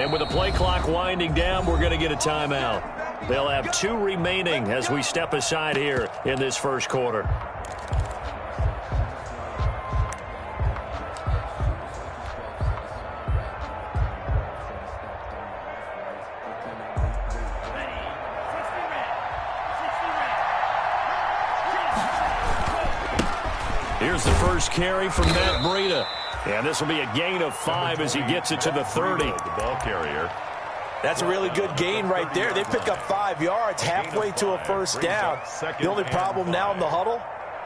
And with the play clock winding down, we're going to get a timeout. They'll have 2 remaining as we step aside here in this first quarter. Here's the first carry from Matt Breida. And this will be a gain of 5 as he gets it to the 30. The ball carrier. That's a really good gain right there. They pick up 5 yards halfway to a first down. The only problem now in the huddle,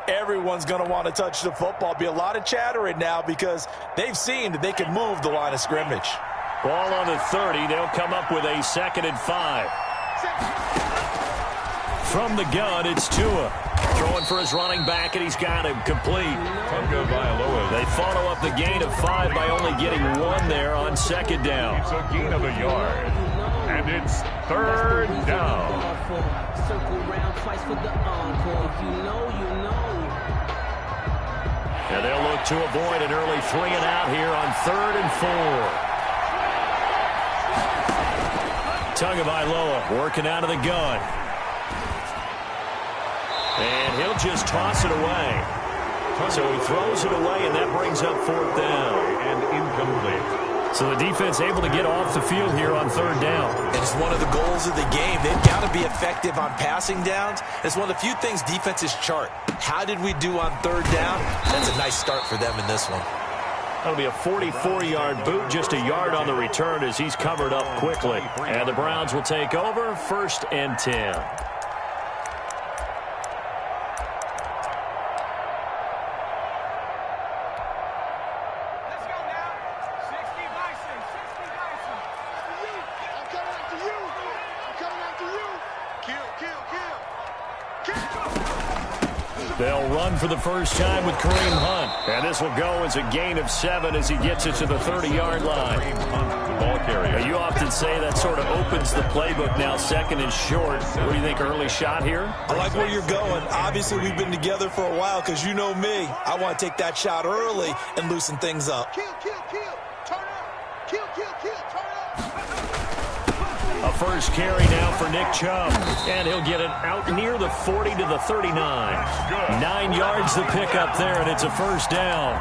everyone's going to want to touch the football. Be a lot of chattering now because they've seen that they can move the line of scrimmage. Ball on the 30. They'll come up with a 2nd and 5. From the gun, it's Tua. Throwing for his running back, and he's got him complete. They follow up the gain of 5 by only getting 1 there on 2nd down. It's a gain of a yard. And it's 3rd down. And they'll look to avoid an early 3 and out here on 3rd and 4. Tagovailoa working out of the gun. And he'll just toss it away. So he throws it away, and that brings up 4th down. And incomplete. So the defense able to get off the field here on 3rd down. And it's one of the goals of the game. They've got to be effective on passing downs. It's one of the few things defenses chart. How did we do on 3rd down? That's a nice start for them in this one. That'll be a 44-yard boot, just a yard on the return as he's covered up quickly. And the Browns will take over 1st and 10. They'll run for the first time with Kareem Hunt. And this will go as a gain of 7 as he gets it to the 30-yard line. The ball carrier. You often say that sort of opens the playbook now, 2nd and short. What do you think, early shot here? I like where you're going. Obviously, we've been together for a while because you know me. I want to take that shot early and loosen things up. Kill, turn up. Kill, turn up. A first carry now for Nick Chubb. And he'll get it out near the 40 to the 39. 9 yards to pick up there, and it's a first down.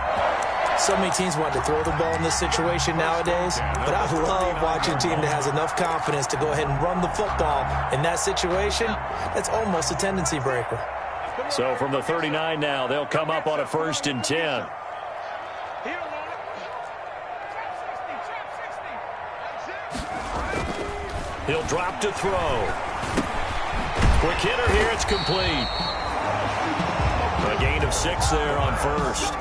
So many teams want to throw the ball in this situation nowadays, but I love watching a team that has enough confidence to go ahead and run the football. In that situation, that's almost a tendency breaker. So from the 39 now, they'll come up on a 1st and 10. He'll drop to throw. Quick hitter here, it's complete. A gain of 6 there on 1st.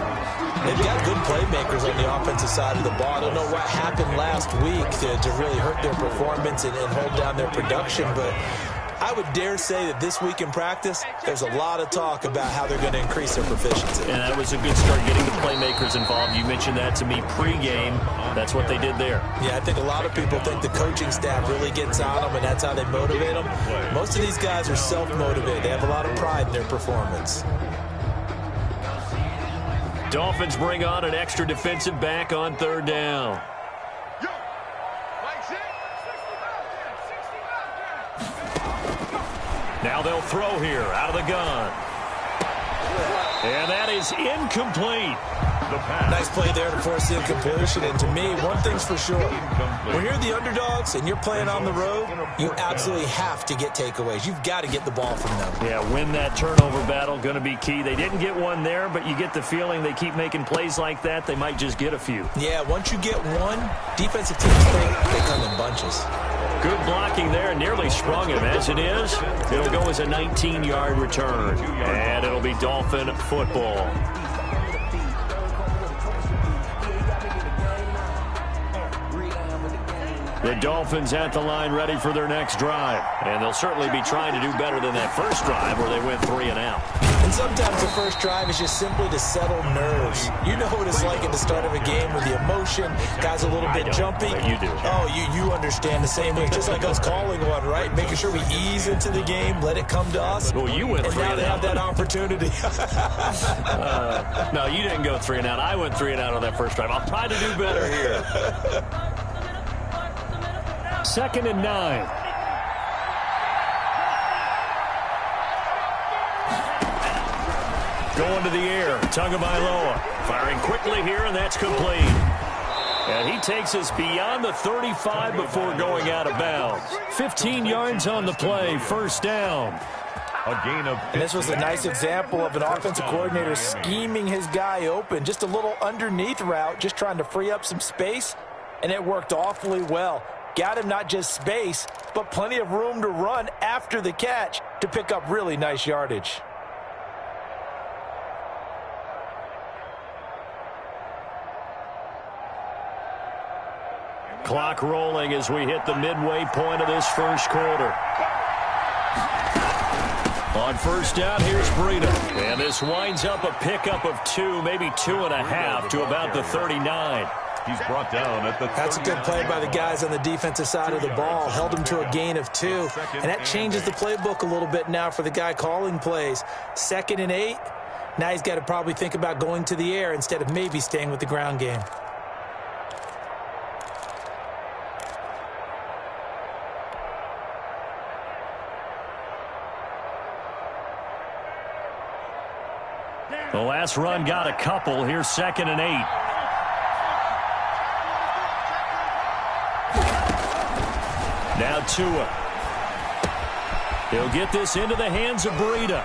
They've got good playmakers on the offensive side of the ball. I don't know what happened last week to really hurt their performance and hold down their production, but I would dare say that this week in practice, there's a lot of talk about how they're going to increase their proficiency. And that was a good start getting the playmakers involved. You mentioned that to me pregame. That's what they did there. Yeah, I think a lot of people think the coaching staff really gets on them, and that's how they motivate them. Most of these guys are self-motivated. They have a lot of pride in their performance. Dolphins bring on an extra defensive back on 3rd down. Now they'll throw here out of the gun. And that is incomplete. Nice play there to force the incompletion. And to me, one thing's for sure. When you're the underdogs and you're playing on the road, you absolutely have to get takeaways. You've got to get the ball from them. Yeah, win that turnover battle, going to be key. They didn't get one there, but you get the feeling they keep making plays like that, they might just get a few. Yeah, once you get one, defensive teams think they come in bunches. Good blocking there, nearly sprung him. As it is, it'll go as a 19-yard return. And it'll be Dolphin football. The Dolphins at the line ready for their next drive. And they'll certainly be trying to do better than that first drive where they went 3 and out. And sometimes the first drive is just simply to settle nerves. You know what it's like at the start of a game with the emotion. Guys a little bit jumpy. You do. Oh, you understand the same way. Just like us calling one, right? Making sure we ease into the game, let it come to us. Well, you went 3 and out. And now they have that opportunity. No, you didn't go 3 and out. I went 3 and out on that first drive. I'll try to do better here. 2nd and 9. Going to the air, Tagovailoa firing quickly here, and that's complete. And he takes us beyond the 35 before going out of bounds. 15 yards on the play, first down. A gain of 15. And this was a nice example of an offensive coordinator scheming his guy open. Just a little underneath route, just trying to free up some space, and it worked awfully well. Got him not just space, but plenty of room to run after the catch to pick up really nice yardage. Clock rolling as we hit the midway point of this first quarter. On first down, here's Breida. And this winds up a pickup of 2, maybe 2.5 to about the 39. He's brought down at the 39. That's a good play by the guys on the defensive side of the ball. Held him to a gain of 2. And that changes the playbook a little bit now for the guy calling plays. 2nd and 8. Now he's got to probably think about going to the air instead of maybe staying with the ground game. The last run got a couple. Here's 2nd and 8. Now Tua. He'll get this into the hands of Breida.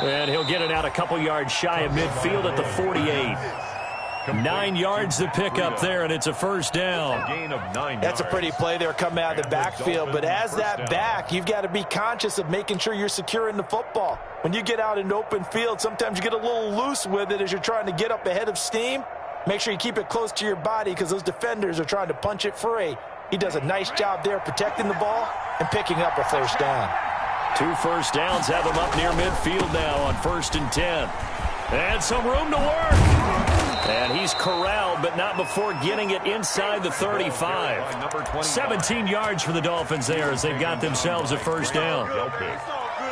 And he'll get it out a couple yards shy of midfield at the 48. 9 yards to pick up there, and it's a first down. That's a pretty play there coming out of the backfield. But as that back, you've got to be conscious of making sure you're securing the football. When you get out in open field, sometimes you get a little loose with it as you're trying to get up ahead of steam. Make sure you keep it close to your body because those defenders are trying to punch it free. He does a nice job there protecting the ball and picking up a first down. 2 first downs have him up near midfield now on 1st and 10. And some room to work. And he's corralled, but not before getting it inside the 35. 17 yards for the Dolphins there as they've got themselves a first down.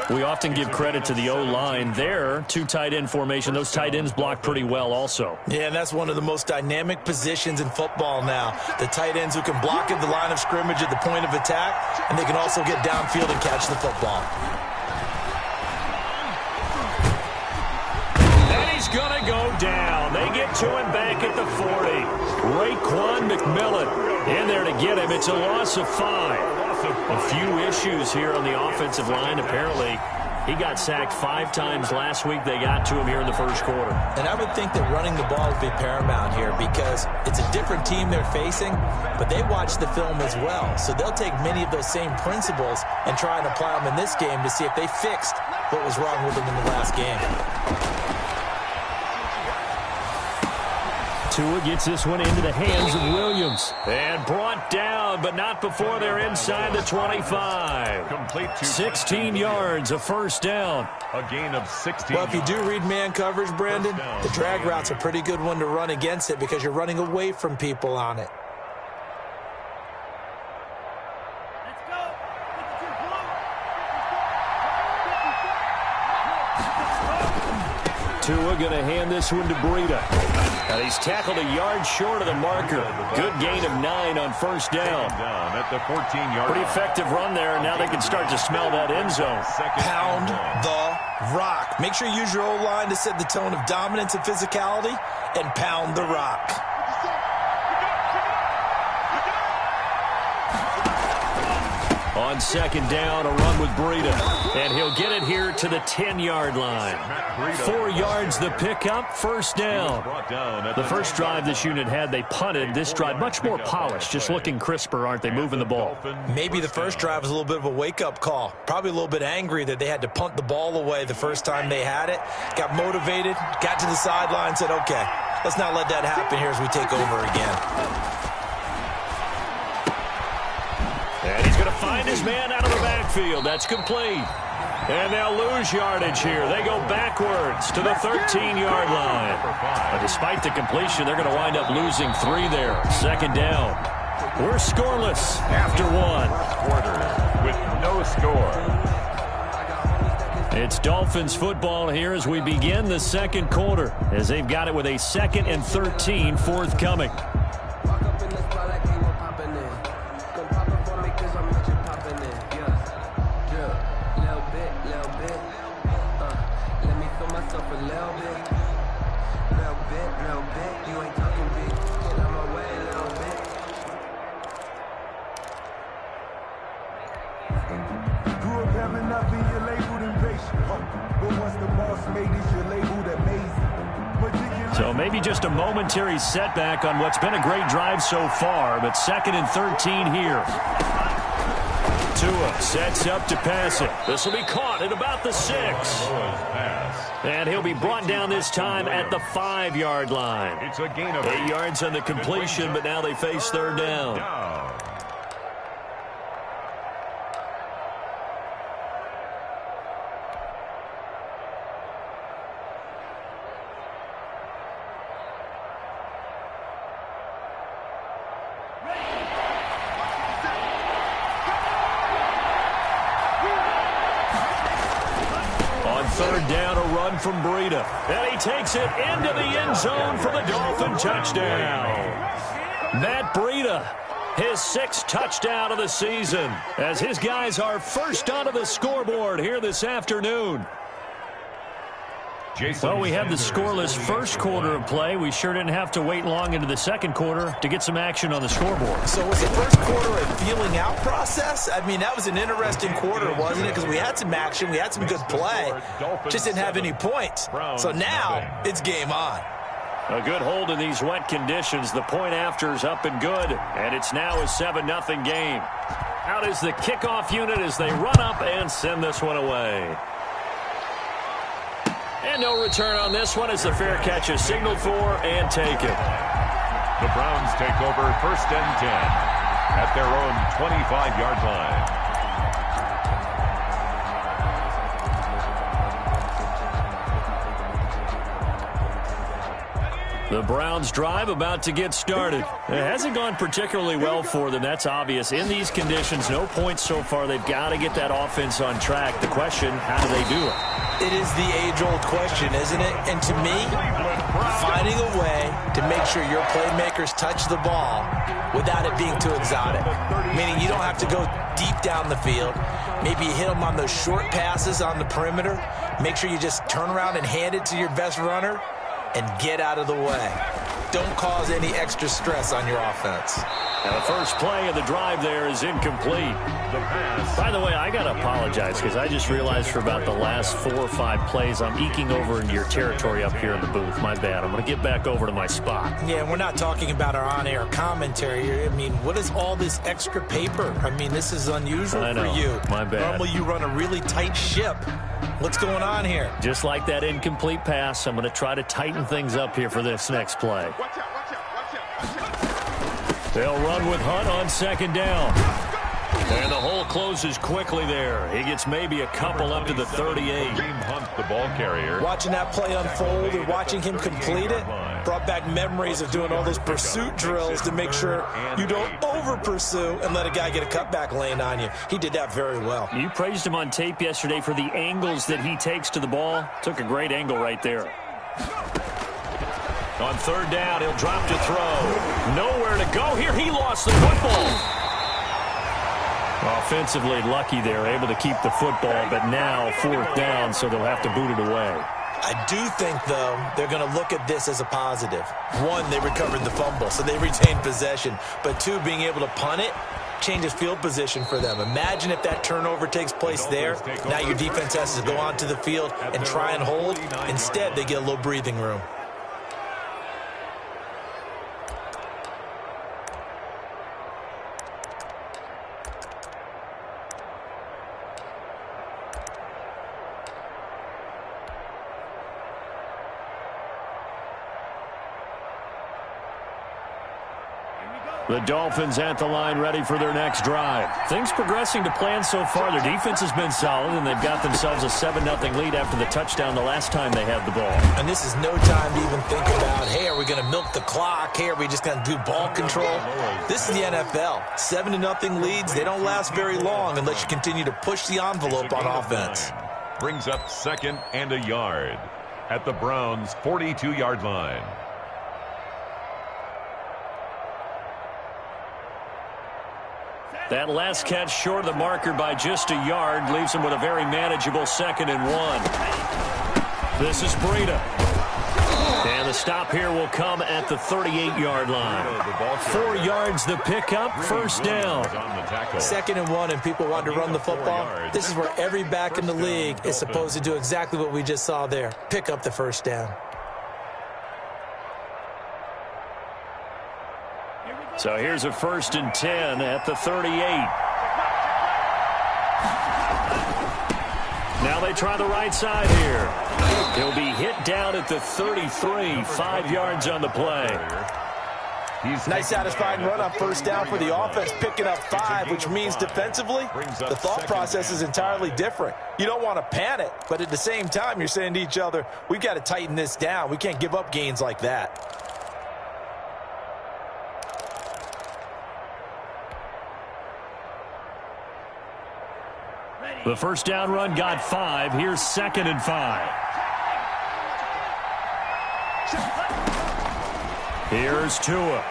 We often give credit to the O-line there. 2 tight end formation. Those tight ends block pretty well also. Yeah, and that's one of the most dynamic positions in football now. The tight ends who can block at the line of scrimmage at the point of attack, and they can also get downfield and catch the football. Going to go down. They get to him back at the 40. Raekwon McMillan in there to get him. It's a loss of 5. A few issues here on the offensive line. Apparently, he got sacked 5 times last week. They got to him here in the first quarter. And I would think that running the ball would be paramount here because it's a different team they're facing, but they watch the film as well. So they'll take many of those same principles and try and apply them in this game to see if they fixed what was wrong with them in the last game. Tua gets this one into the hands of Williams. And brought down, but not before they're inside the 25. 16 yards, a first down. A gain of 16. Well, if you do read man coverage, Brandon, the drag route's a pretty good one to run against it because you're running away from people on it. Tua going to hand this one to Breida. And he's tackled a yard short of the marker. Good gain of 9 on first down. At the 14-yard Pretty effective run there, and now they can start to smell that end zone. Pound the rock. Make sure you use your O-line to set the tone of dominance and physicality, and pound the rock. On second down, a run with Breida. And he'll get it here to the 10-yard line. 4 yards the pickup, first down. The first drive this unit had, they punted. This drive, much more polished, just looking crisper, aren't they, moving the ball? Maybe the first drive was a little bit of a wake-up call. Probably a little bit angry that they had to punt the ball away the first time they had it. Got motivated, got to the sideline, said, okay, let's not let that happen here as we take over again. And he's going to find his man out of the backfield. That's complete. And they'll lose yardage here. They go backwards to the 13-yard line. But despite the completion, they're going to wind up losing 3 there. Second down. We're scoreless after 1. Quarter with no score. It's Dolphins football here as we begin the second quarter, as they've got it with a 2nd and 13 forthcoming. a little bit. You ain't talking big. Get out my way a little bit. Grew up having nothing, you're labeled impatient. But once the boss made it, you're labeled amazing. So maybe just a momentary setback on what's been a great drive so far, but 2nd and 13 here. Tua sets up to pass it. This will be caught at about the 6. And he'll be brought down this time at the 5-yard line. It's a gain of 8 yards on the completion, but now they face 3rd down. From Breida. And he takes it into the end zone for the Dolphin touchdown. Matt Breida, his 6th touchdown of the season, as his guys are first onto the scoreboard here this afternoon. Well, we had the scoreless first quarter of play. We sure didn't have to wait long into the second quarter to get some action on the scoreboard. So was the first quarter a feeling out process? I mean, that was an interesting quarter, wasn't it? Because we had some action, we had some good play, just didn't have any points. So now it's game on. A good hold in these wet conditions. The point after is up and good, and it's now a 7-0 game. Out is the kickoff unit as they run up and send this one away. And no return on this one as the fair catch is signaled for and taken. The Browns take over 1st and 10 at their own 25-yard line. The Browns drive about to get started. It hasn't gone particularly well for them. That's obvious. In these conditions, no points so far. They've got to get that offense on track. The question, how do they do it? It is the age-old question, isn't it? And to me, finding a way to make sure your playmakers touch the ball without it being too exotic. Meaning you don't have to go deep down the field. Maybe you hit them on those short passes on the perimeter. Make sure you just turn around and hand it to your best runner and get out of the way. Don't cause any extra stress on your offense. Now the first play of the drive there is incomplete. By the way, I got to apologize because I just realized for about the last 4 or 5 plays, I'm eking over into your territory up here in the booth. My bad. I'm going to get back over to my spot. Yeah, we're not talking about our on-air commentary here. I mean, what is all this extra paper? I mean, this is unusual for you. My bad. Normally you run a really tight ship. What's going on here? Just like that incomplete pass, I'm going to try to tighten things up here for this next play. They'll run with Hunt on 2nd down. And the hole closes quickly there. He gets maybe a couple up to the 38. Hunt, the ball carrier. Watching that play unfold and watching him complete it brought back memories of doing all those pursuit drills to make sure you don't over-pursue and let a guy get a cutback lane on you. He did that very well. You praised him on tape yesterday for the angles that he takes to the ball. Took a great angle right there. On 3rd down, he'll drop to throw. Nowhere to go here. He lost the football. Offensively lucky there, able to keep the football, but now 4th down, so they'll have to boot it away. I do think, though, they're going to look at this as a positive. 1, they recovered the fumble, so they retained possession. But 2, being able to punt it changes field position for them. Imagine if that turnover takes place there. Now your defense has to go onto the field and try and hold. Instead, they get a little breathing room. The Dolphins at the line ready for their next drive. Things progressing to plan so far. Their defense has been solid, and they've got themselves a 7-0 lead after the touchdown the last time they had the ball. And this is no time to even think about, hey, are we going to milk the clock? Hey, are we just going to do ball control? This is the NFL. 7-0 leads, they don't last very long unless you continue to push the envelope on offense. Brings up 2nd and a yard at the Browns' 42-yard line. That last catch short of the marker by just a yard leaves him with a very manageable 2nd and 1. This is Breida. And the stop here will come at the 38-yard line. 4 yards the pickup, first down. 2nd and 1, and people want to run the football. This is where every back in the league is supposed to do exactly what we just saw there. Pick up the first down. So here's a 1st and 10 at the 38. Now they try the right side here. He'll be hit down at the 33, 5 yards on the play. Nice satisfying run on first down for the offense, picking up 5, which means defensively, the thought process is entirely different. You don't want to panic, but at the same time, you're saying to each other, we've got to tighten this down. We can't give up gains like that. The first down run got 5. Here's 2nd and 5. Here's Tua.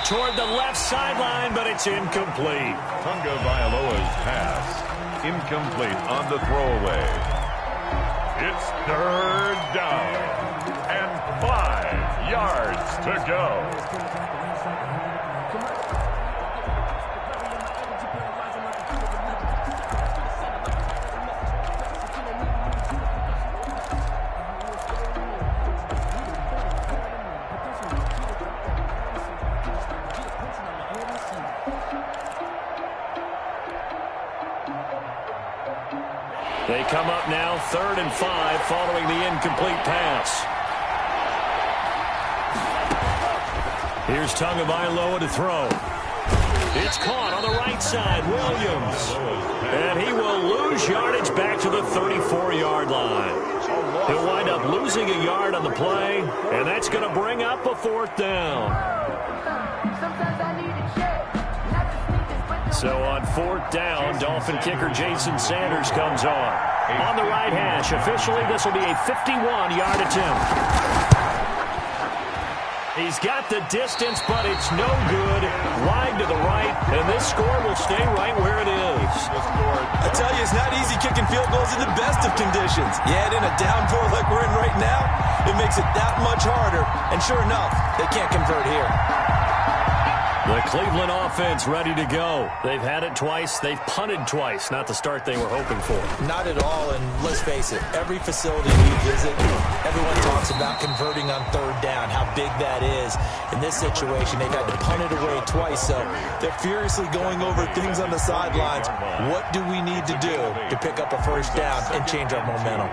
Toward the left sideline, but it's incomplete. Tunga Vailoa's pass. Incomplete on the throwaway. It's 3rd down. And 5 yards to go. They come up now 3rd and 5 following the incomplete pass. Here's Tagovailoa to throw. It's caught on the right side. Williams. And he will lose yardage back to the 34-yard line. He'll wind up losing a yard on the play, and that's going to bring up a 4th down. So on 4th down, Dolphin kicker Jason Sanders comes on. On the right hash, officially this will be a 51-yard attempt. He's got the distance, but it's no good. Wide to the right, and this score will stay right where it is. I tell you, it's not easy kicking field goals in the best of conditions. You add in a downpour like we're in right now, it makes it that much harder. And sure enough, they can't convert here. The Cleveland offense ready to go. They've had it twice. They've punted twice. Not the start they were hoping for. Not at all, and let's face it, every facility we visit, everyone talks about converting on 3rd down, how big that is. In this situation, they've had to punt it away twice, so they're furiously going over things on the sidelines. What do we need to do to pick up a 1st down and change our momentum?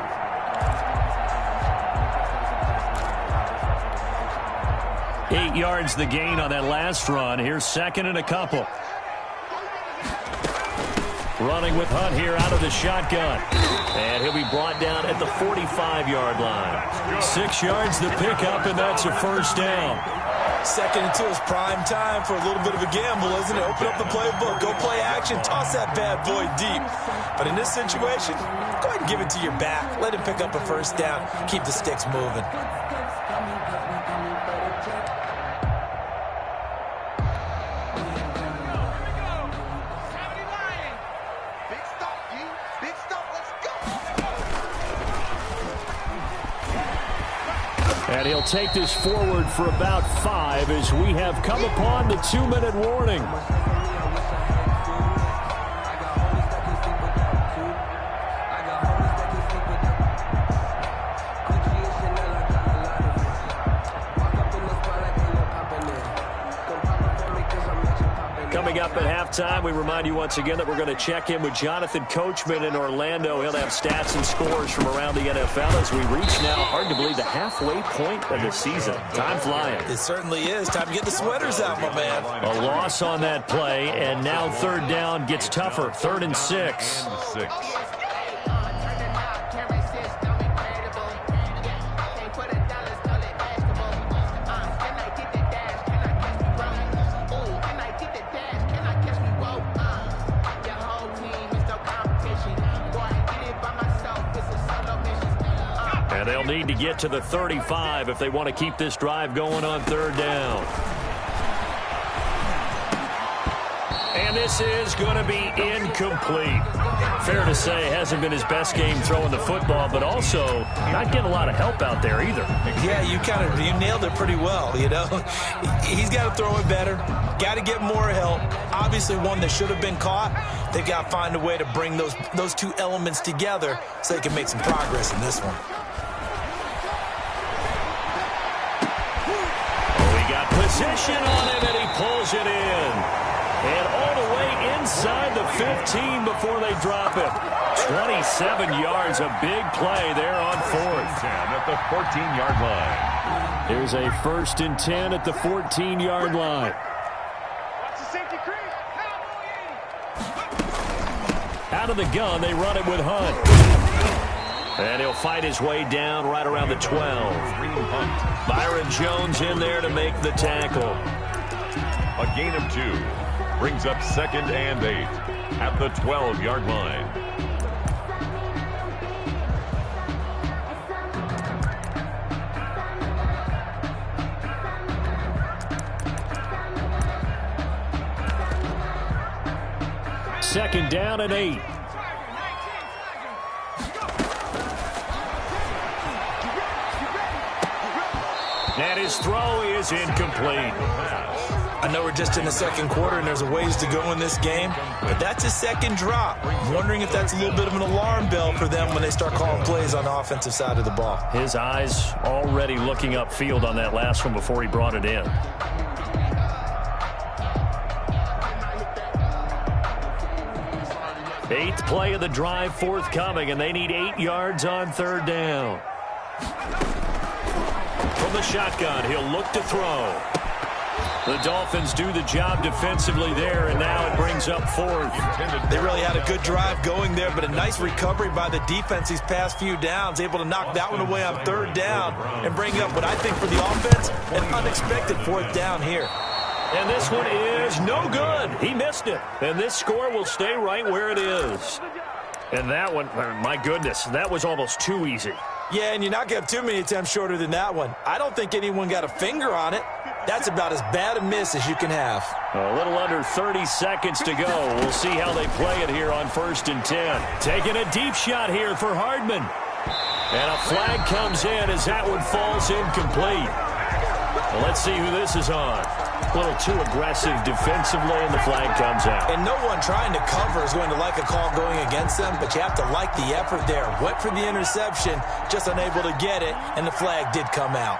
Eight yards the gain on that last run. Here's 2nd and a couple. Running with Hunt here out of the shotgun. And he'll be brought down at the 45-yard line. 6 yards the pickup, and that's a 1st down. 2nd and 2 is prime time for a little bit of a gamble, isn't it? Open up the playbook, go play action, toss that bad boy deep. But in this situation, go ahead and give it to your back. Let him pick up a 1st down. Keep the sticks moving. And he'll take this forward for about 5 as we have come upon the 2-minute warning. Coming up at halftime, we remind you once again that we're going to check in with Jonathan Coachman in Orlando. He'll have stats and scores from around the NFL as we reach now, hard to believe, the halfway point of the season. Time flying. It certainly is. Time to get the sweaters out, my man. A loss on that play, and now 3rd down gets tougher. 3rd and 6. They'll need to get to the 35 if they want to keep this drive going on 3rd down. And this is going to be incomplete. Fair to say, hasn't been his best game throwing the football, but also not getting a lot of help out there either. Yeah, you nailed it pretty well, you know. He's got to throw it better, got to get more help. Obviously one that should have been caught. They've got to find a way to bring those two elements together so they can make some progress in this one. We got possession on him, and he pulls it in. And all the way inside the 15 before they drop him. 27 yards, a big play there on 4th. 10 at the 14-yard line. Here's a 1st and 10 at the 14-yard line. Out of the gun, they run it with Hunt. And he'll fight his way down right around the 12. Byron Jones in there to make the tackle. A gain of 2. Brings up 2nd and 8 at the 12-yard line. Second down and 8. And his throw is incomplete. I know we're just in the second quarter and there's a ways to go in this game, but that's his second drop. I'm wondering if that's a little bit of an alarm bell for them when they start calling plays on the offensive side of the ball. His eyes already looking upfield on that last one before he brought it in. Eighth play of the drive forthcoming, and they need 8 yards on 3rd down. From the shotgun, he'll look to throw. The Dolphins do the job defensively there, and now it brings up 4th. They really had a good drive going there, but a nice recovery by the defense these past few downs, able to knock that one away on 3rd down and bring up what I think for the offense, an unexpected 4th down here. And this one is no good. He missed it. And this score will stay right where it is. And that one, my goodness, that was almost too easy. Yeah, and you're not going to have too many attempts shorter than that one. I don't think anyone got a finger on it. That's about as bad a miss as you can have. A little under 30 seconds to go. We'll see how they play it here on 1st and 10. Taking a deep shot here for Hardman. And a flag comes in as that one falls incomplete. Well, let's see who this is on. A little too aggressive defensively, and the flag comes out. And no one trying to cover is going to like a call going against them, but you have to like the effort there. Went for the interception, just unable to get it, and the flag did come out.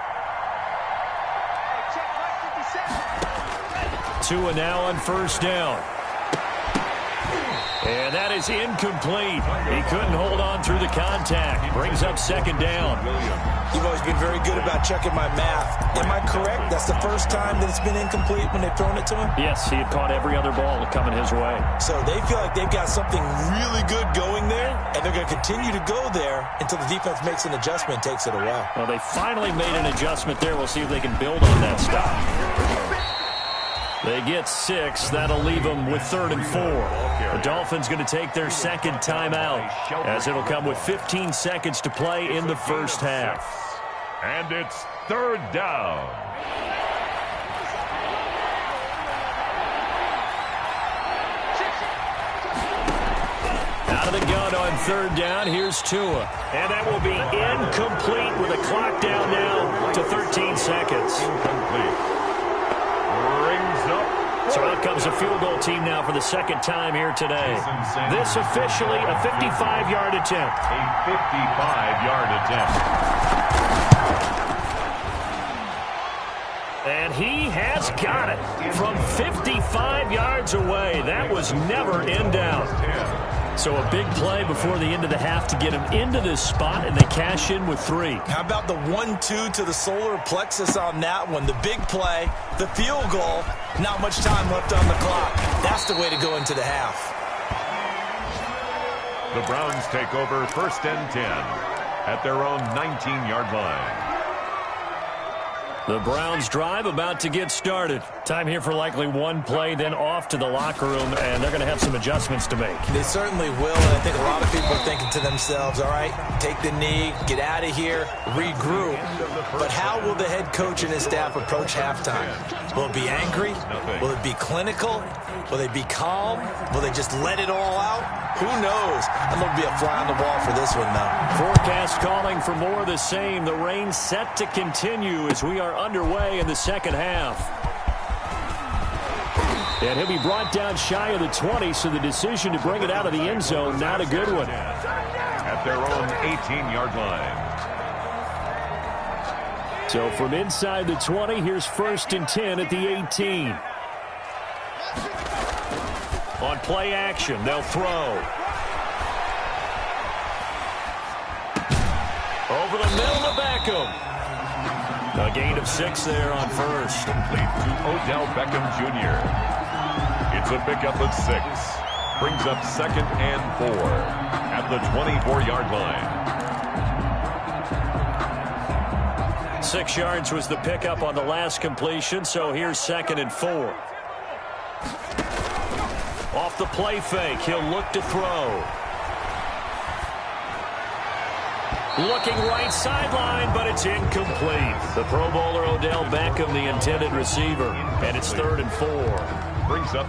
Tua now on 1st down. And that is incomplete. He couldn't hold on through the contact. Brings up 2nd down. You've always been very good about checking my math. Am I correct? That's the first time that it's been incomplete when they've thrown it to him? Yes, he had caught every other ball coming his way. So they feel like they've got something really good going there, and they're going to continue to go there until the defense makes an adjustment and takes it away. Well, they finally made an adjustment there. We'll see if they can build on that stop. They get 6. That'll leave them with 3rd and 4. The Dolphins going to take their 2nd timeout, as it'll come with 15 seconds to play in the first half. And it's 3rd down. Out of the gun on 3rd down, here's Tua. And that will be incomplete with a clock down now to 13 seconds. Incomplete. Rings up. So out comes the field goal team now for the 2nd time here today. This officially a 55-yard attempt. A 55-yard attempt. And he has got it from 55 yards away. That was never in doubt. So a big play before the end of the half to get him into this spot, and they cash in with 3. How about the 1-2 to the solar plexus on that one? The big play, the field goal, not much time left on the clock. That's the way to go into the half. The Browns take over 1st and 10 at their own 19-yard line. The Browns drive about to get started. Time here for likely one play, then off to the locker room, and they're going to have some adjustments to make. They certainly will, and I think a lot of people are thinking to themselves, all right, take the knee, get out of here, regroup. But how will the head coach and his staff approach halftime? Will it be angry? Will it be clinical? Will they be calm? Will they just let it all out? Who knows? I'm going to be a fly on the wall for this one, though. Forecast calling for more of the same. The rain set to continue as we are underway in the second half. And he'll be brought down shy of the 20, so the decision to bring it out of the end zone, not a good one. At their own 18-yard line. So from inside the 20, here's 1st and 10 at the 18. On play action, they'll throw. Over the middle to Beckham. A gain of 6 there on first. Complete to Odell Beckham Jr. It's a pickup of 6. Brings up 2nd and 4 at the 24-yard line. 6 yards was the pickup on the last completion, so here's 2nd and 4. Off the play fake, he'll look to throw. Looking right sideline, but it's incomplete. The Pro Bowler Odell Beckham, the intended receiver, and it's 3rd and 4.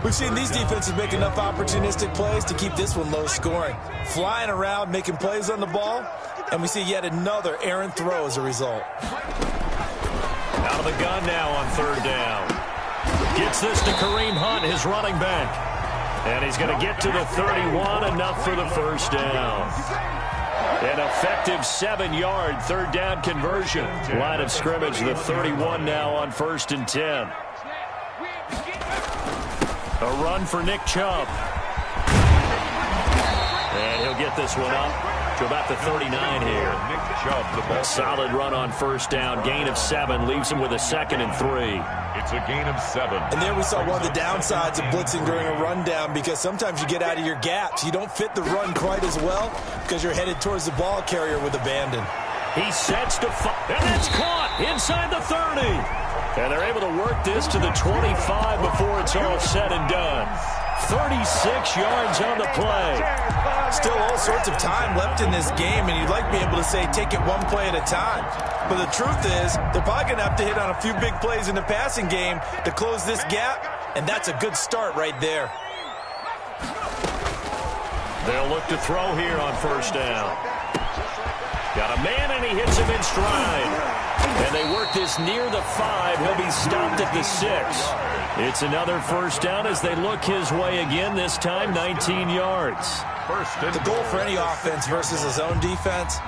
We've seen these defenses make enough opportunistic plays to keep this one low scoring. Flying around, making plays on the ball, and we see yet another errant throw as a result. Out of the gun now on 3rd down. Gets this to Kareem Hunt, his running back. And he's going to get to the 31, enough for the 1st down. An effective 7-yard 3rd down conversion. Line of scrimmage, the 31 now on 1st and 10. A run for Nick Chubb. And he'll get this one up to about the 39 here. Nick Chubb, the ball. Solid run on 1st down. Gain of 7 leaves him with a 2nd and 3. It's a gain of 7. And there we saw one of the downsides of blitzing during a rundown, because sometimes you get out of your gaps. You don't fit the run quite as well because you're headed towards the ball carrier with abandon. He sets to and it's caught inside the 30. And they're able to work this to the 25 before it's all said and done. 36 yards on the play. Still all sorts of time left in this game, and you'd like to be able to say take it one play at a time. But the truth is, they're probably going to have to hit on a few big plays in the passing game to close this gap, and that's a good start right there. They'll look to throw here on 1st down. Got a man, and he hits him in stride. And they work this near the 5. He'll be stopped at the 6. It's another 1st down as they look his way again, this time 19 yards. The goal for any offense versus a zone defense,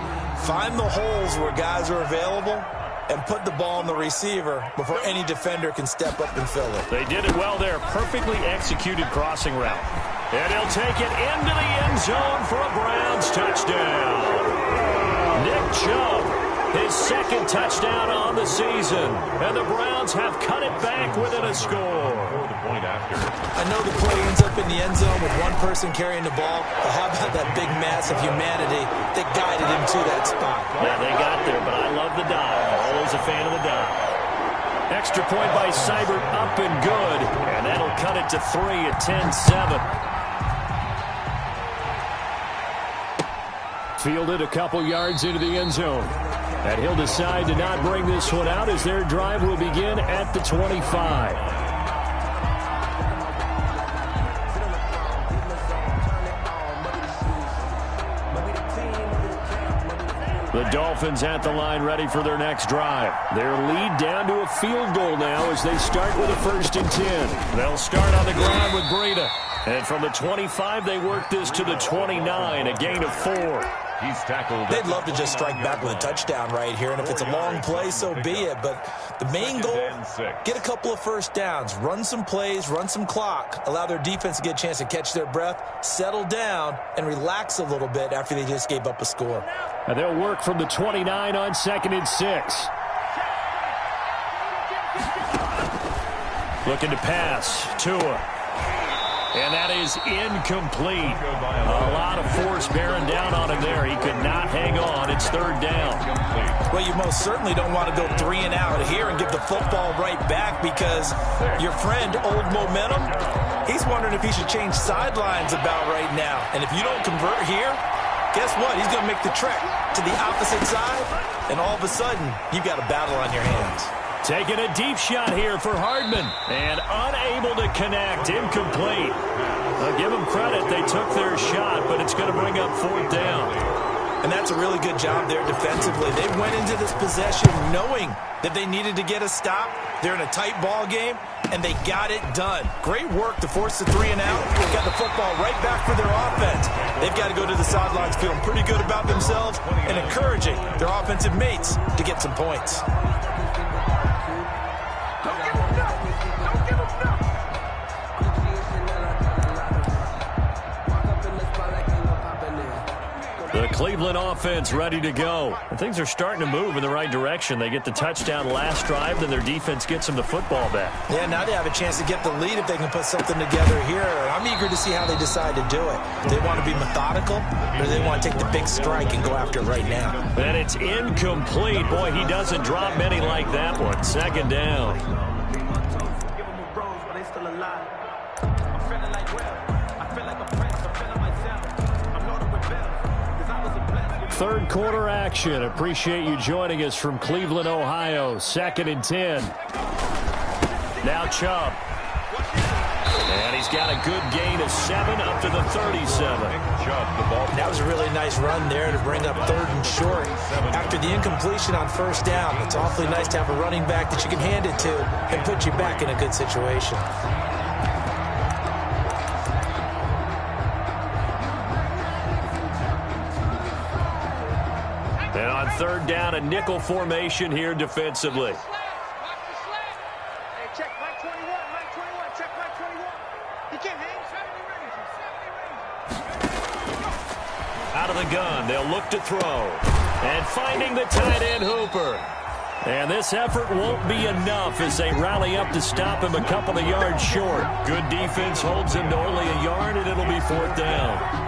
find the holes where guys are available and put the ball on the receiver before any defender can step up and fill it. They did it well there. Perfectly executed crossing route. And he'll take it into the end zone for a Browns touchdown. Nick Chubb, his 2nd touchdown on the season. And the Browns have cut it back within a score. The point after. I know the play ends up in the end zone with one person carrying the ball, but how about that big mass of humanity that guided him to that spot? Yeah, they got there, but I love the dive. Always a fan of the dive. Extra point by Seibert, up and good. And that'll cut it to 3 at 10-7. Fielded a couple yards into the end zone. And he'll decide to not bring this one out as their drive will begin at the 25. The Dolphins at the line ready for their next drive. Their lead down to a field goal now as they start with a 1st and 10. They'll start on the ground with Breida. And from the 25, they work this to the 29, a gain of 4. He's tackled. They'd love to just strike back with a touchdown right here, and if it's a long play, so be it. But the main goal, get a couple of 1st downs, run some plays, run some clock, allow their defense to get a chance to catch their breath, settle down, and relax a little bit after they just gave up a score. And they'll work from the 29 on 2nd and 6. Looking to pass. Tua. And that is incomplete. A lot of force bearing down on him there. He could not hang on. It's third down. Well, you most certainly don't want to go 3 and out here and give the football right back because your friend, Old Momentum, he's wondering if he should change sidelines about right now. And if you don't convert here, guess what? He's going to make the trek to the opposite side, and all of a sudden, you've got a battle on your hands. Taking a deep shot here for Hardman, and unable to connect, incomplete. I'll give them credit, they took their shot, but it's going to bring up fourth down. And that's a really good job there defensively. They went into this possession knowing that they needed to get a stop. They're in a tight ball game, and they got it done. Great work to force the 3 and out. They got the football right back for their offense. They've got to go to the sidelines feeling pretty good about themselves and encouraging their offensive mates to get some points. The Cleveland offense ready to go. And things are starting to move in the right direction. They get the touchdown last drive, then their defense gets them the football back. Yeah, now they have a chance to get the lead if they can put something together here. I'm eager to see how they decide to do it. Do they want to be methodical, or do they want to take the big strike and go after it right now? And it's incomplete. Boy, he doesn't drop many like that one. Second down. Third quarter action. Appreciate you joining us from Cleveland, Ohio. 2nd and 10. Now Chubb. And he's got a good gain of 7 up to the 37. That was a really nice run there to bring up 3rd and short. After the incompletion on 1st down, it's awfully nice to have a running back that you can hand it to and put you back in a good situation. And on 3rd down, a nickel formation here defensively. Hey, check Mike 21, Mike 21, check Mike 21. He can't hang. 70 range. Out of the gun, they'll look to throw. And finding the tight end Hooper. And this effort won't be enough as they rally up to stop him a couple of yards short. Good defense holds him to only a yard, and it'll be 4th down.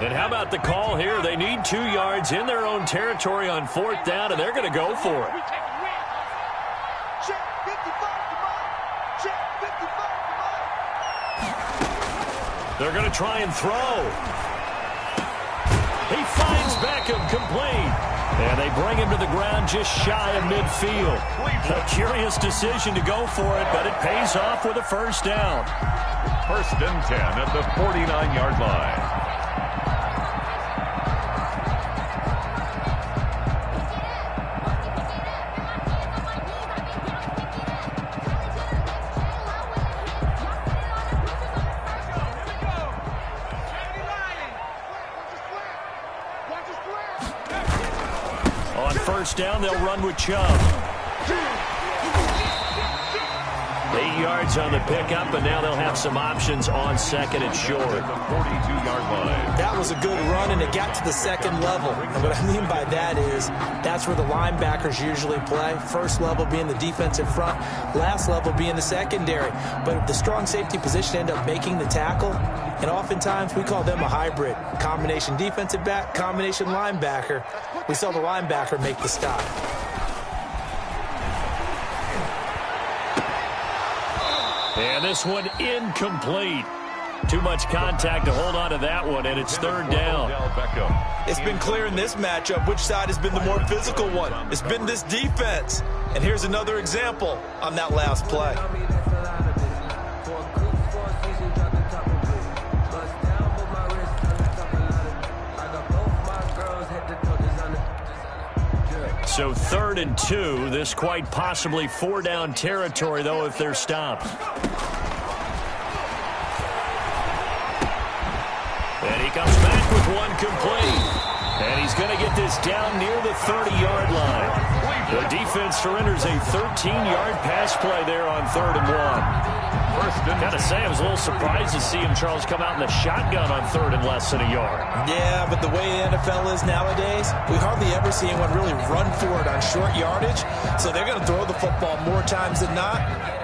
And how about the call here? They need 2 yards in their own territory on 4th down, and they're going to go for it. Check 55 to mine. Check 55 to mine. They're going to try and throw. He finds Beckham complete. And they bring him to the ground just shy of midfield. A curious decision to go for it, but it pays off with a 1st down. 1st and 10 at the 49-yard line. On 1st down, they'll run with Chubb. 8 yards on the pickup, and now they'll have some options on 2nd and short. 42-yard line. That was a good run, and it got to the 2nd level. And what I mean by that is that's where the linebackers usually play. 1st level being the defensive front, last level being the secondary. But the strong safety position end up making the tackle, and oftentimes we call them a hybrid. Combination defensive back, combination linebacker. We saw the linebacker make the stop. And this one incomplete. Too much contact to hold on to that one, and it's third down. It's been clear in this matchup which side has been the more physical one. It's been this defense. And here's another example on that last play. So 3rd and 2. This quite possibly 4-down territory, though, if they're stopped. And he comes back with one complete. And he's going to get this down near the 30-yard line. The defense surrenders a 13-yard pass play there on 3rd and 1. Got to say, I was a little surprised to see him, Charles, come out in the shotgun on 3rd and less than a yard. Yeah, but the way the NFL is nowadays, we hardly ever see anyone really run for it on short yardage. So they're going to throw the football more times than not.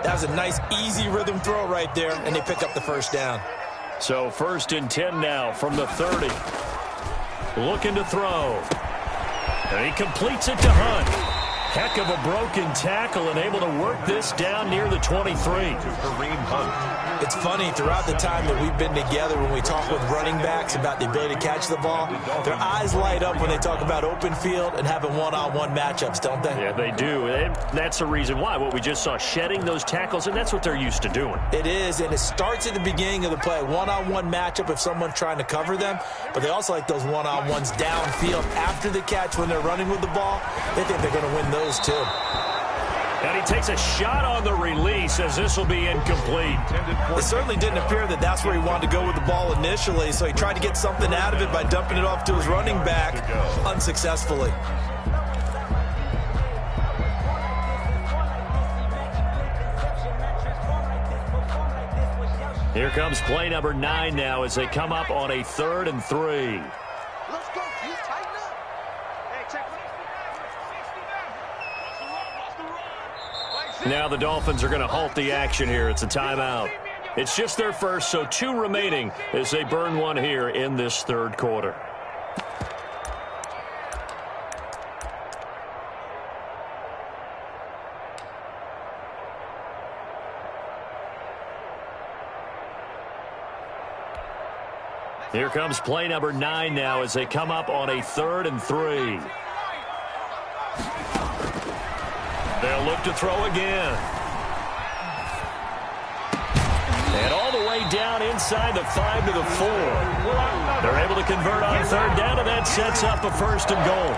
That was a nice, easy rhythm throw right there, and they pick up the first down. So 1st and 10 now from the 30. Looking to throw. And he completes it to Hunt. Heck of a broken tackle and able to work this down near the 23. It's funny, throughout the time that we've been together, when we talk with running backs about the ability to catch the ball, their eyes light up when they talk about open field and having one-on-one matchups, don't they? Yeah, they do. And that's the reason why. What we just saw, shedding those tackles, and that's what they're used to doing. It is, and it starts at the beginning of the play. One-on-one matchup if someone's trying to cover them, but they also like those one-on-ones downfield after the catch when they're running with the ball. They think they're going to win those too. And he takes a shot on the release as this will be incomplete. It certainly didn't appear that that's where he wanted to go with the ball initially, so he tried to get something out of it by dumping it off to his running back unsuccessfully. Here comes play number 9 now as they come up on a 3rd and 3. Let's go, Keith. Tighten up. Hey, check. Now the Dolphins are going to halt the action here. It's a timeout. It's just their first, so 2 remaining as they burn one here in this 3rd quarter. Here comes play number 9 now as they come up on a 3rd and 3. They'll look to throw again. And all the way down inside the 5 to the 4. They're able to convert on 3rd down, and that sets up a 1st and goal.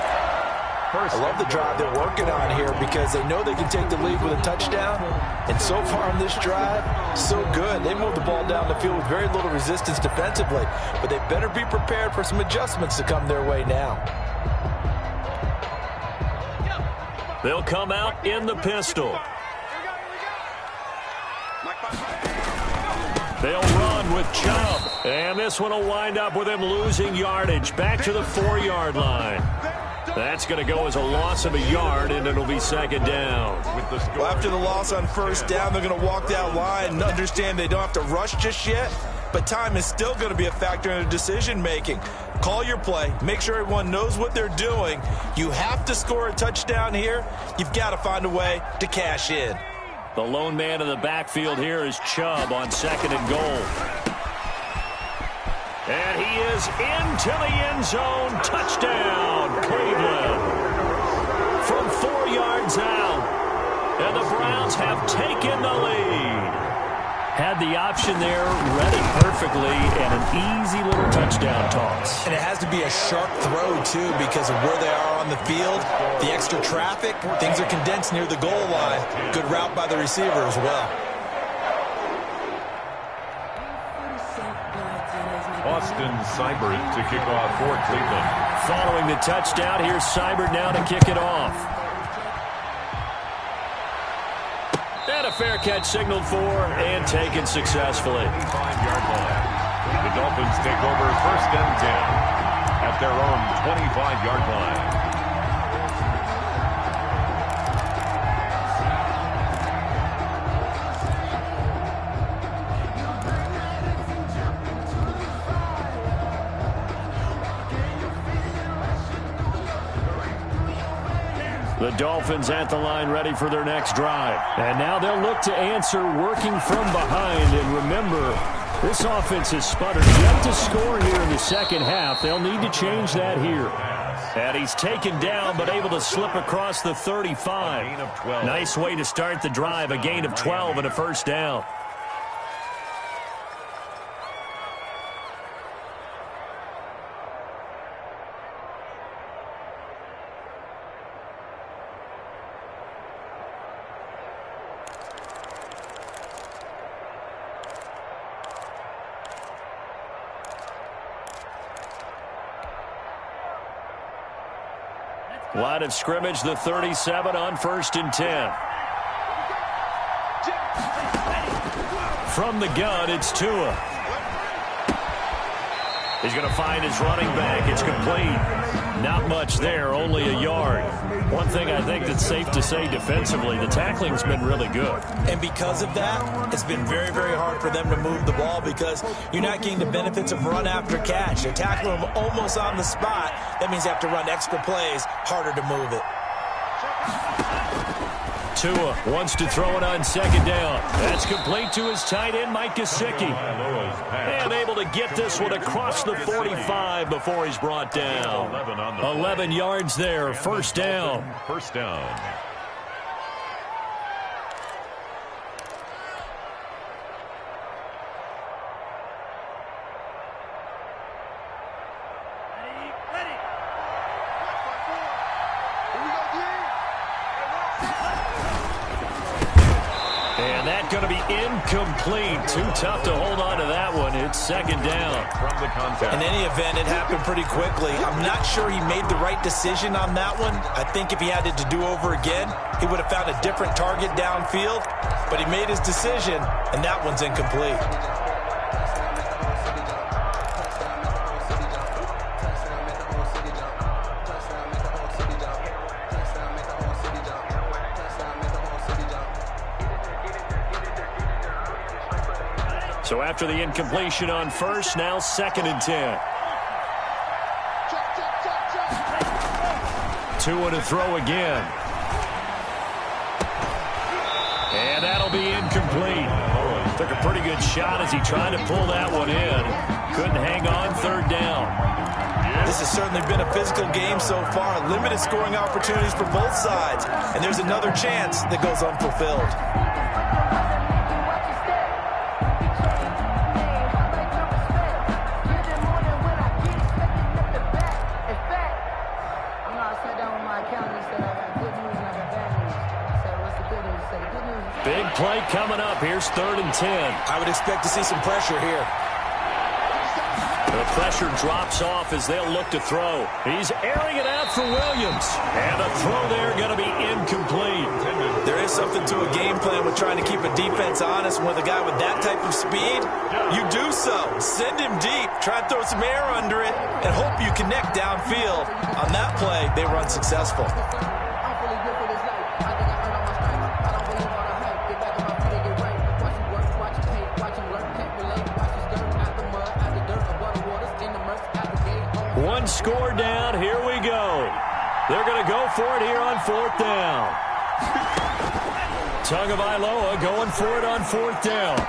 I love the drive they're working on here because they know they can take the lead with a touchdown. And so far on this drive, so good. They moved the ball down the field with very little resistance defensively. But they better be prepared for some adjustments to come their way now. They'll come out in the pistol. They'll run with Chubb. And this one will wind up with him losing yardage back to the 4-yard line. That's going to go as a loss of a yard, and it'll be 2nd down. Well, after the loss on 1st down, they're going to walk that line and understand they don't have to rush just yet, but time is still going to be a factor in their decision-making. Call your play. Make sure everyone knows what they're doing. You have to score a touchdown here. You've got to find a way to cash in. The lone man in the backfield here is Chubb on 2nd and goal. And he is into the end zone. Touchdown, Cleveland. From 4 yards out. And the Browns have taken the lead. Had the option there, read it perfectly, and an easy little touchdown toss. And it has to be a sharp throw, too, because of where they are on the field. The extra traffic, things are condensed near the goal line. Good route by the receiver as well. Austin Seibert to kick off for Cleveland. Following the touchdown, here's Seibert now to kick it off. And a fair catch signaled for and taken successfully. 5-yard line. The Dolphins take over 1st and 10 at their own 25-yard line. The Dolphins at the line ready for their next drive. And now they'll look to answer working from behind. And remember, This offense has sputtered yet to score here in the second half. They'll need to change that here. And he's taken down but able to slip across the 35. Nice way to start the drive, a gain of 12 and a first down. Line of scrimmage, the 37 on 1st and 10. From the gun, it's Tua. He's going to find his running back. It's complete. Not much there, only a yard. One thing I think that's safe to say defensively, the tackling's been really good. And because of that, it's been very, very hard for them to move the ball because you're not getting the benefits of run after catch. They're tackling them almost on the spot. That means they have to run extra plays, harder to move it. Tua wants to throw it on 2nd down. That's complete to his tight end, Mike Gesicki. And able to get this one across the 45 before he's brought down. 11 yards there, 1st down. First down. Going to be incomplete. Too tough to hold on to that one. It's 2nd down. From the contact. In any event, it happened pretty quickly. I'm not sure he made the right decision on that one. I think if he had it to do over again, he would have found a different target downfield. But he made his decision, and that one's incomplete. So after the incompletion on 1st, now 2nd and 10. Tua to throw again. And that'll be incomplete. Took a pretty good shot as he tried to pull that one in. Couldn't hang on, 3rd down. This has certainly been a physical game so far. Limited scoring opportunities for both sides. And there's another chance that goes unfulfilled. Big play coming up. Here's 3rd and 10. I would expect to see some pressure here. The pressure drops off as they'll look to throw. He's airing it out for Williams. And the throw there going to be incomplete. There is something to a game plan with trying to keep a defense honest. With a guy with that type of speed, you do so. Send him deep. Try and throw some air under it and hope you connect downfield. On that play, they were unsuccessful. One score down. Here we go. They're going to go for it here on 4th down. Tagovailoa going for it on 4th down.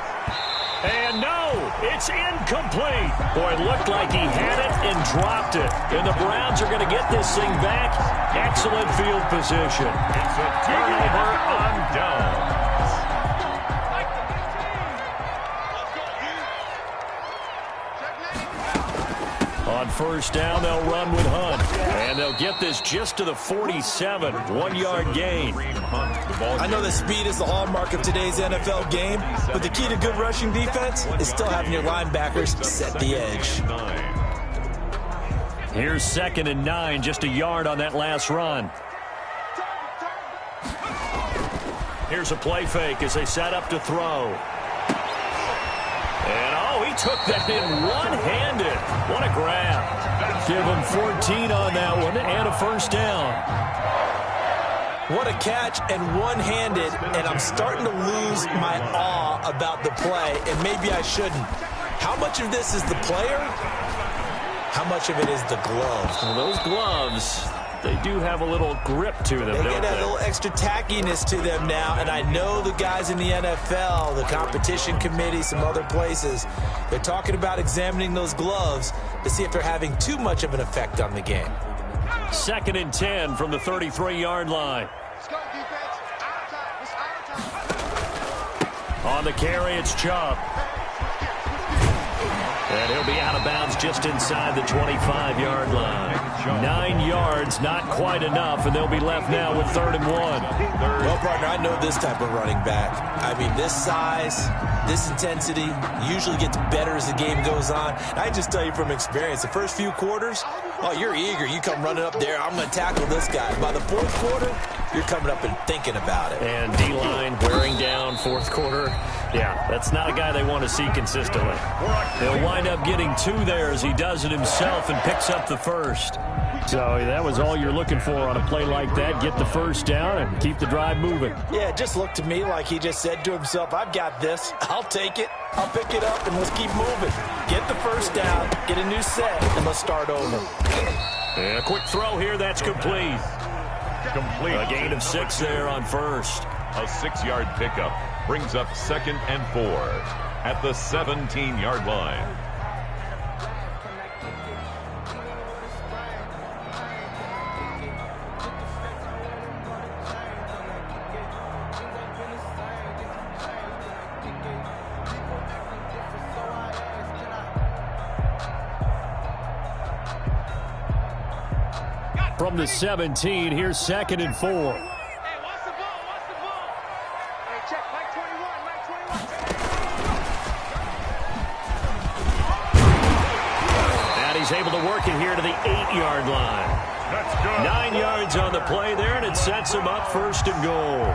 And no, it's incomplete. Boy, it looked like he had it and dropped it. And the Browns are going to get this thing back. Excellent field position. It's a turnover on downs. On 1st down, they'll run with Hunt. And they'll get this just to the 47. 1-yard gain. I know that speed is the hallmark of today's NFL game, but the key to good rushing defense is still having your linebackers set the edge. Here's 2nd and 9, just a yard on that last run. Here's a play fake as they set up to throw. And, oh, he took that in one-handed. What a grab. Give him 14 on that one and a 1st down. What a catch and one-handed, and I'm starting to lose my awe about the play, and maybe I shouldn't. How much of this is the player? How much of it is the glove? Well, those gloves, they do have a little grip to them, They get a little extra tackiness to them now, and I know the guys in the NFL, the competition committee, some other places, they're talking about examining those gloves to see if they're having too much of an effect on the game. 2nd and 10 from the 33-yard line. Let's go, defense. Out time. It's out time. On the carry, it's Chubb. And he'll be out of bounds just inside the 25-yard line. 9 yards, not quite enough, and they'll be left now with 3rd and 1. Well, partner, I know this type of running back. I mean, this size, this intensity usually gets better as the game goes on. I just tell you from experience, the first few quarters, oh, you're eager. You come running up there, I'm going to tackle this guy. By the 4th quarter, you're coming up and thinking about it. And D-line wearing down 4th quarter. Yeah, that's not a guy they want to see consistently. He'll wind up getting 2 there as he does it himself and picks up the 1st. So that was all you're looking for on a play like that. Get the 1st down and keep the drive moving. Yeah, it just looked to me like he just said to himself, I've got this. I'll take it. I'll pick it up, and let's keep moving. Get the 1st down, get a new set, and let's start over. And a quick throw here. That's complete. A gain of 6 there on 1st. A 6-yard pickup brings up 2nd and 4 at the 17-yard line. From the 17, here's 2nd and 4. Hey, watch the ball. Watch the ball. Hey, check. Mike 21. Mike 21. And he's able to work it here to the 8-yard line. That's good. 9 yards on the play there, and it sets him up 1st and goal.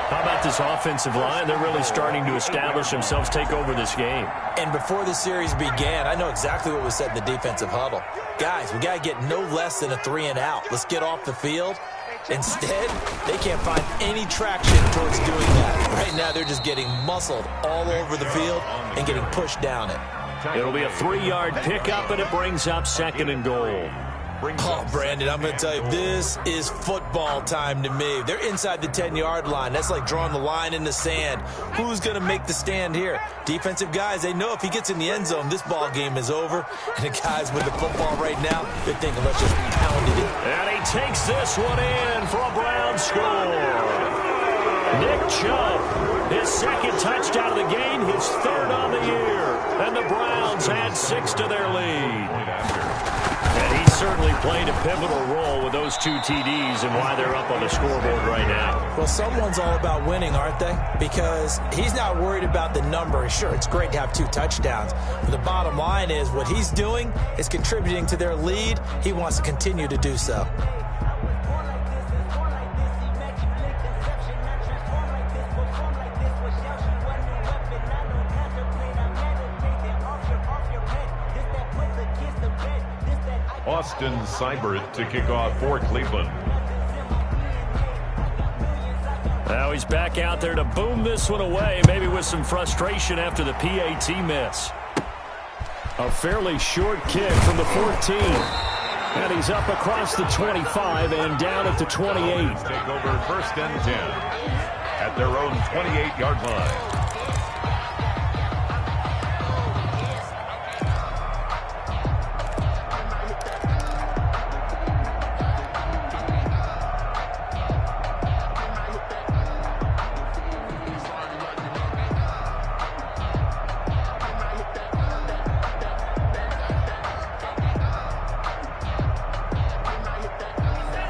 How about this offensive line? They're really starting to establish themselves, take over this game. And before the series began, I know exactly what was said in the defensive huddle. Guys, we got to get no less than a 3-and-out. Let's get off the field. Instead, they can't find any traction towards doing that. Right now, they're just getting muscled all over the field and getting pushed down it. It'll be a 3-yard pickup, and it brings up 2nd and goal. Oh, Brandon, I'm going to tell you, this is football time to me. They're inside the 10-yard line. That's like drawing the line in the sand. Who's going to make the stand here? Defensive guys, they know if he gets in the end zone, this ball game is over. And the guys with the football right now, they're thinking, let's just pound it in. And he takes this one in for a Brown score. Nick Chubb, his 2nd touchdown of the game, his 3rd on the year. And the Browns add 6 to their lead. And he certainly played a pivotal role with those 2 TDs and why they're up on the scoreboard right now. Well, someone's all about winning, aren't they? Because he's not worried about the number. Sure, it's great to have 2 touchdowns. But the bottom line is what he's doing is contributing to their lead. He wants to continue to do so. Austin Seibert to kick off for Cleveland. Now he's back out there to boom this one away, maybe with some frustration after the PAT miss. A fairly short kick from the 14. And he's up across the 25 and down at the 28. Take over 1st and 10 at their own 28-yard line.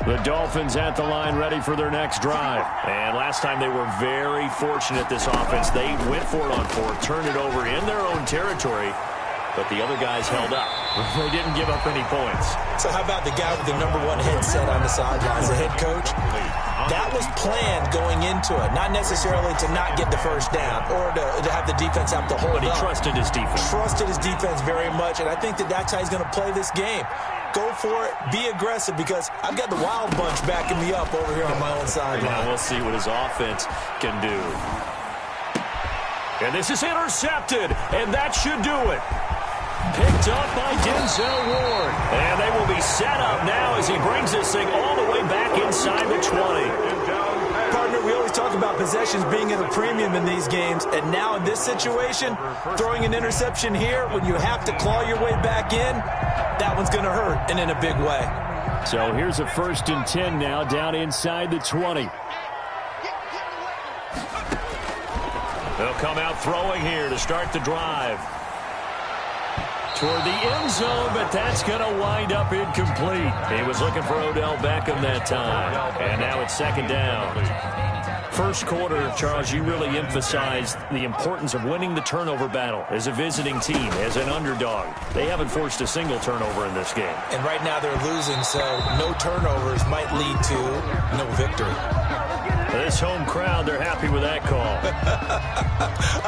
The Dolphins at the line ready for their next drive. And last time they were very fortunate, this offense. They went for it on 4, turned it over in their own territory, but the other guys held up. They didn't give up any points. So how about the guy with the #1 headset on the sidelines, the head coach? That was planned going into it, not necessarily to not get the 1st down or to have the defense have to hold up. But he trusted his defense. Trusted his defense very much, and I think that's how he's going to play this game. Go for it. Be aggressive because I've got the Wild Bunch backing me up over here on my own sideline. Now we'll see what his offense can do. And this is intercepted, and that should do it. Picked up by Denzel Ward. And they will be set up now as he brings this thing all the way back inside the 20. Partner, we always talk about possessions being at a premium in these games, and now in this situation, throwing an interception here when you have to claw your way back in, that one's going to hurt, and in a big way. So here's a 1st and 10 now down inside the 20. They'll come out throwing here to start the drive. Toward the end zone, but that's going to wind up incomplete. He was looking for Odell Beckham that time. And now it's 2nd down. First quarter, Charles, you really emphasized the importance of winning the turnover battle as a visiting team, as an underdog. They haven't forced a single turnover in this game. And right now they're losing, so no turnovers might lead to no victory. This home crowd, they're happy with that call.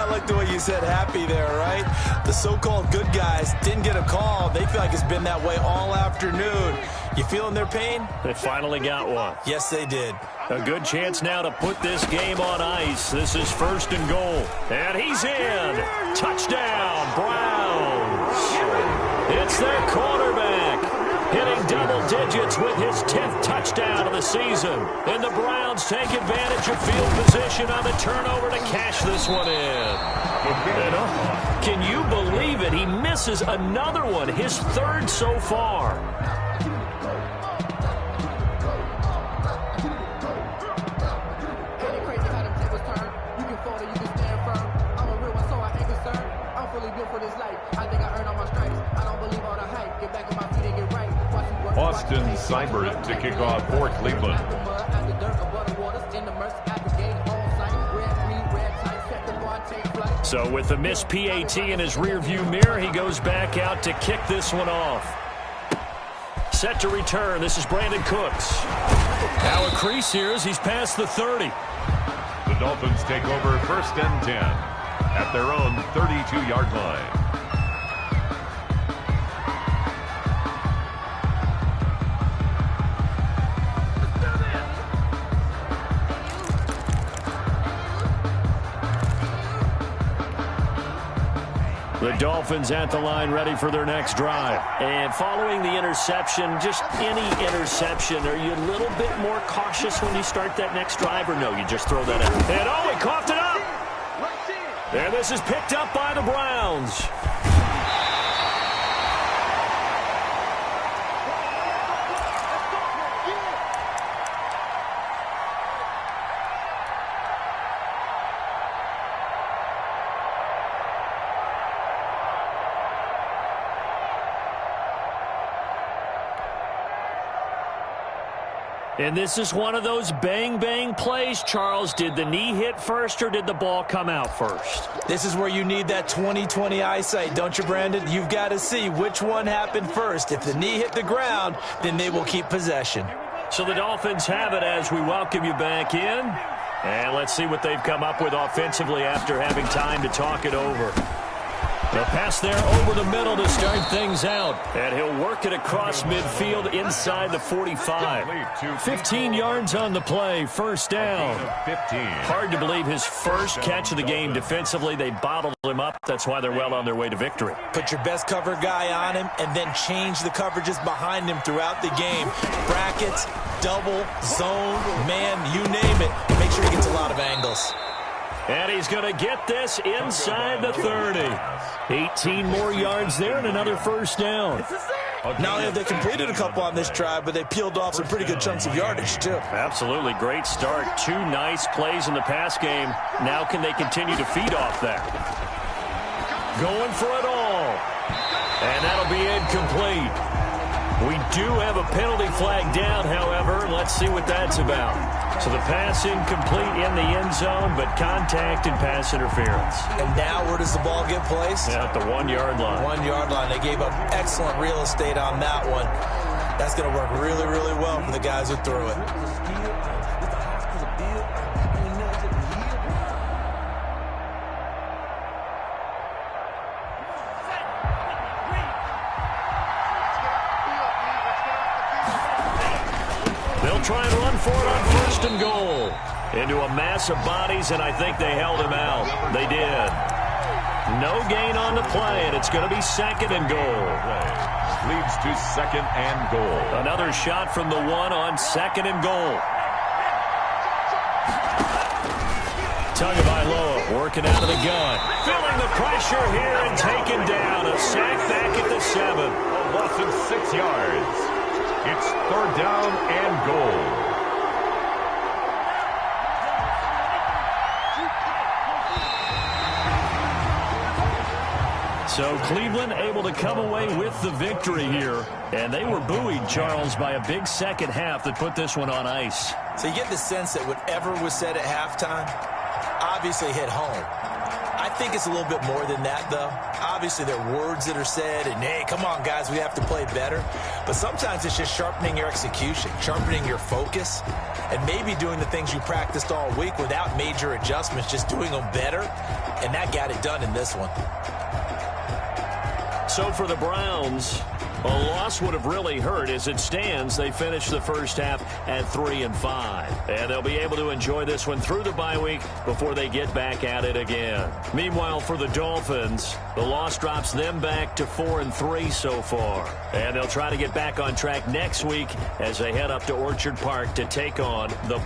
I like the way you said happy there, right? The so-called good guys didn't get a call. They feel like it's been that way all afternoon. You feeling their pain? They finally got one. Yes, they did. A good chance now to put this game on ice. This is 1st and goal. And he's in. Touchdown, Browns. It's their quarterback, hitting double digits with his 10th touchdown of the season. And the Browns take advantage of field position on the turnover to cash this one in. And, can you believe it? He misses another one, his 3rd so far. Austin Seibert to kick off for Cleveland. So with the missed PAT in his rearview mirror, he goes back out to kick this one off. Set to return. This is Brandon Cooks. Now a crease here as he's past the 30. The Dolphins take over 1st and 10 at their own 32-yard line. The Dolphins at the line ready for their next drive. And following the interception, just any interception, are you a little bit more cautious when you start that next drive, or no, you just throw that out? And he coughed it up! And this is picked up by the Browns. And this is one of those bang-bang plays, Charles. Did the knee hit first or did the ball come out first? This is where you need that 20/20 eyesight, don't you, Brandon? You've got to see which one happened first. If the knee hit the ground, then they will keep possession. So the Dolphins have it as we welcome you back in. And let's see what they've come up with offensively after having time to talk it over. The pass there over the middle to start things out. And he'll work it across midfield inside the 45. 15 yards on the play, 1st down. Hard to believe his first catch of the game defensively. They bottled him up. That's why they're well on their way to victory. Put your best cover guy on him and then change the coverages behind him throughout the game. Brackets, double, zone, man, you name it. Make sure he gets a lot of angles. And he's going to get this inside the 30. 18 more yards there and another 1st down. Not only have they completed a couple on this drive, but they peeled off some pretty good chunks of yardage, too. Absolutely. Great start. 2 nice plays in the pass game. Now can they continue to feed off that? Going for it all. And that'll be incomplete. We do have a penalty flag down, however. Let's see what that's about. So the pass incomplete in the end zone, but contact and pass interference. And now where does the ball get placed? Yeah, at the 1-yard line. 1-yard line. They gave up excellent real estate on that one. That's going to work really, really well for the guys who threw it. They'll try and run for it on 1st and goal. Into a mass of bodies, and I think they held him out. They did. No gain on the play, and it's going to be second and goal. Leads to second and goal. Another shot from the one on second and goal. Tagovailoa working out of the gun. Feeling the pressure here and taken down. A sack back at the 7. A loss of 6 yards. It's third down and goal. So Cleveland able to come away with the victory here. And they were buoyed, Charles, by a big second half that put this one on ice. So you get the sense that whatever was said at halftime obviously hit home. I think it's a little bit more than that, though. Obviously, there are words that are said, and, hey, come on, guys, we have to play better. But sometimes it's just sharpening your execution, sharpening your focus, and maybe doing the things you practiced all week without major adjustments, just doing them better. And that got it done in this one. So for the Browns, a loss would have really hurt. As it stands, they finished the first half at 3-5. And they'll be able to enjoy this one through the bye week before they get back at it again. Meanwhile, for the Dolphins, the loss drops them back to 4-3 so far. And they'll try to get back on track next week as they head up to Orchard Park to take on the